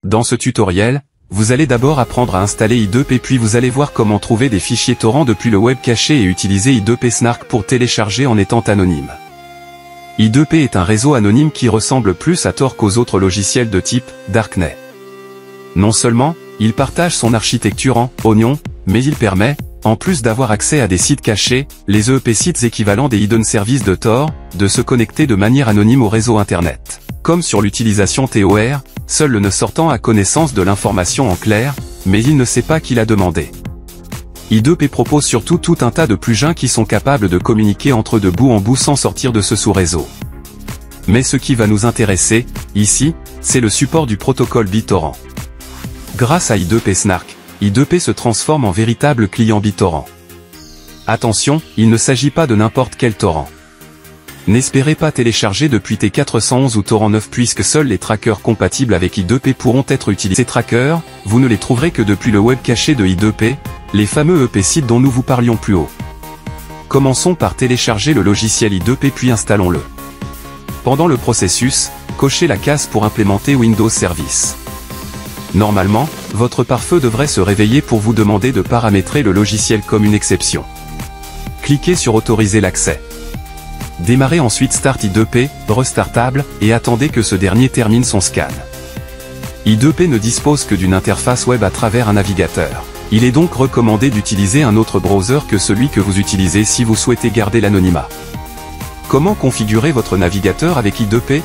Dans ce tutoriel, vous allez d'abord apprendre à installer i2p puis vous allez voir comment trouver des fichiers torrent depuis le web caché et utiliser i2p Snark pour télécharger en étant anonyme. i2p est un réseau anonyme qui ressemble plus à Tor qu'aux autres logiciels de type Darknet. Non seulement, il partage son architecture en Onion, mais il permet, en plus d'avoir accès à des sites cachés, les EEP sites équivalents des hidden services de Tor, de se connecter de manière anonyme au réseau Internet. Comme sur l'utilisation TOR, seul le nœud sortant a connaissance de l'information en clair, mais il ne sait pas qui l'a demandé. i2p propose surtout tout un tas de plugins qui sont capables de communiquer entre eux de bout en bout sans sortir de ce sous-réseau. Mais ce qui va nous intéresser, ici, c'est le support du protocole BitTorrent. Grâce à i2p Snark, i2p se transforme en véritable client BitTorrent. Attention, il ne s'agit pas de n'importe quel torrent. N'espérez pas télécharger depuis T411 ou Torrent 9 puisque seuls les trackers compatibles avec i2p pourront être utilisés. Ces trackers, vous ne les trouverez que depuis le web caché de i2p, les fameux EP sites dont nous vous parlions plus haut. Commençons par télécharger le logiciel i2p puis installons-le. Pendant le processus, cochez la case pour implémenter Windows Service. Normalement, votre pare-feu devrait se réveiller pour vous demander de paramétrer le logiciel comme une exception. Cliquez sur Autoriser l'accès. Démarrez ensuite Start i2p, restartable, et attendez que ce dernier termine son scan. i2p ne dispose que d'une interface web à travers un navigateur. Il est donc recommandé d'utiliser un autre browser que celui que vous utilisez si vous souhaitez garder l'anonymat. Comment configurer votre navigateur avec i2p?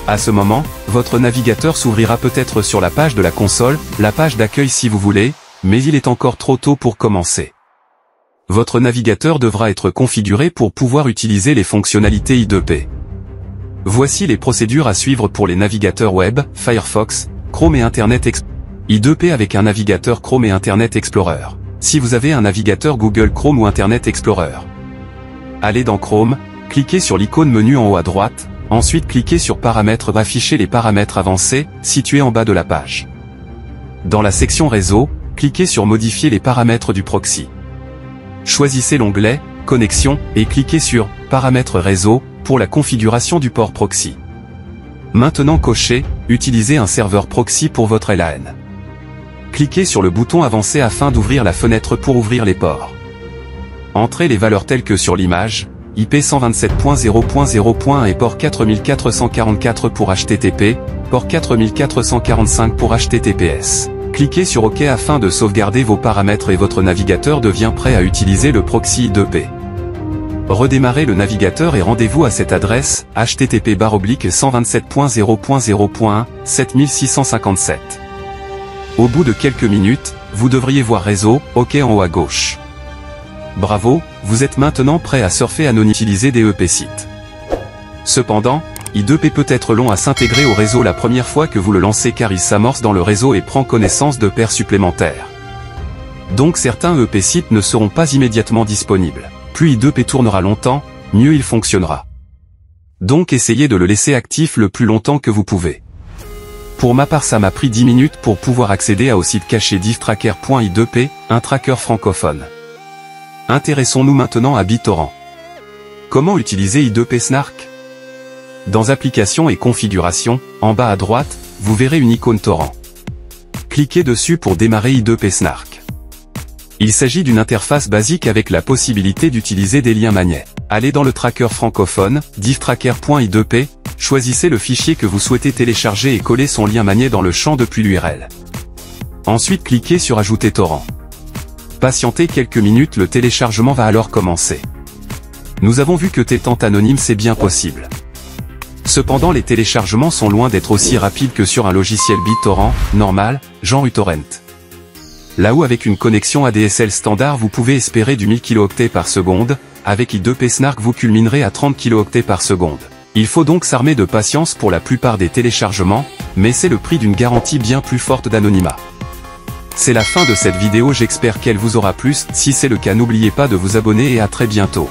À ce moment, votre navigateur s'ouvrira peut-être sur la page de la console, la page d'accueil si vous voulez, mais il est encore trop tôt pour commencer. Votre navigateur devra être configuré pour pouvoir utiliser les fonctionnalités i2p. Voici les procédures à suivre pour les navigateurs web, Firefox, Chrome et Internet Explorer. i2p avec un navigateur Chrome et Internet Explorer. Si vous avez un navigateur Google Chrome ou Internet Explorer, allez dans Chrome, cliquez sur l'icône menu en haut à droite, ensuite cliquez sur Paramètres, afficher les paramètres avancés, situés en bas de la page. Dans la section Réseau, cliquez sur Modifier les paramètres du proxy. Choisissez l'onglet Connexion et cliquez sur Paramètres réseau pour la configuration du port proxy. Maintenant cochez Utiliser un serveur proxy pour votre LAN. Cliquez sur le bouton Avancer afin d'ouvrir la fenêtre pour ouvrir les ports. Entrez les valeurs telles que sur l'image, IP 127.0.0.1 et port 4444 pour HTTP, port 4445 pour HTTPS. Cliquez sur OK afin de sauvegarder vos paramètres et votre navigateur devient prêt à utiliser le proxy i2p. Redémarrez le navigateur et rendez-vous à cette adresse, http://127.0.0.1, 7657. Au bout de quelques minutes, vous devriez voir Réseau, OK en haut à gauche. Bravo, vous êtes maintenant prêt à surfer anonymement utiliser des EP sites. Cependant, i2p peut être long à s'intégrer au réseau la première fois que vous le lancez car il s'amorce dans le réseau et prend connaissance de paires supplémentaires. Donc certains EP sites ne seront pas immédiatement disponibles. Plus i2p tournera longtemps, mieux il fonctionnera. Donc essayez de le laisser actif le plus longtemps que vous pouvez. Pour ma part ça m'a pris 10 minutes pour pouvoir accéder au site caché divtracker.i2p, un tracker francophone. Intéressons-nous maintenant à BitTorrent. Comment utiliser i2p Snark? Dans Applications et Configuration, en bas à droite, vous verrez une icône torrent. Cliquez dessus pour démarrer i2p Snark. Il s'agit d'une interface basique avec la possibilité d'utiliser des liens magnets. Allez dans le tracker francophone, divtracker.i2p, choisissez le fichier que vous souhaitez télécharger et collez son lien magnet dans le champ depuis l'URL. Ensuite cliquez sur Ajouter torrent. Patientez quelques minutes, le téléchargement va alors commencer. Nous avons vu que étant anonyme c'est bien possible. Cependant les téléchargements sont loin d'être aussi rapides que sur un logiciel BitTorrent, normal, genre uTorrent. Là où avec une connexion ADSL standard vous pouvez espérer du 1000 kilo-octets par seconde, avec i2p Snark vous culminerez à 30 kilo-octets par seconde. Il faut donc s'armer de patience pour la plupart des téléchargements, mais c'est le prix d'une garantie bien plus forte d'anonymat. C'est la fin de cette vidéo, j'espère qu'elle vous aura plu, si c'est le cas n'oubliez pas de vous abonner et à très bientôt.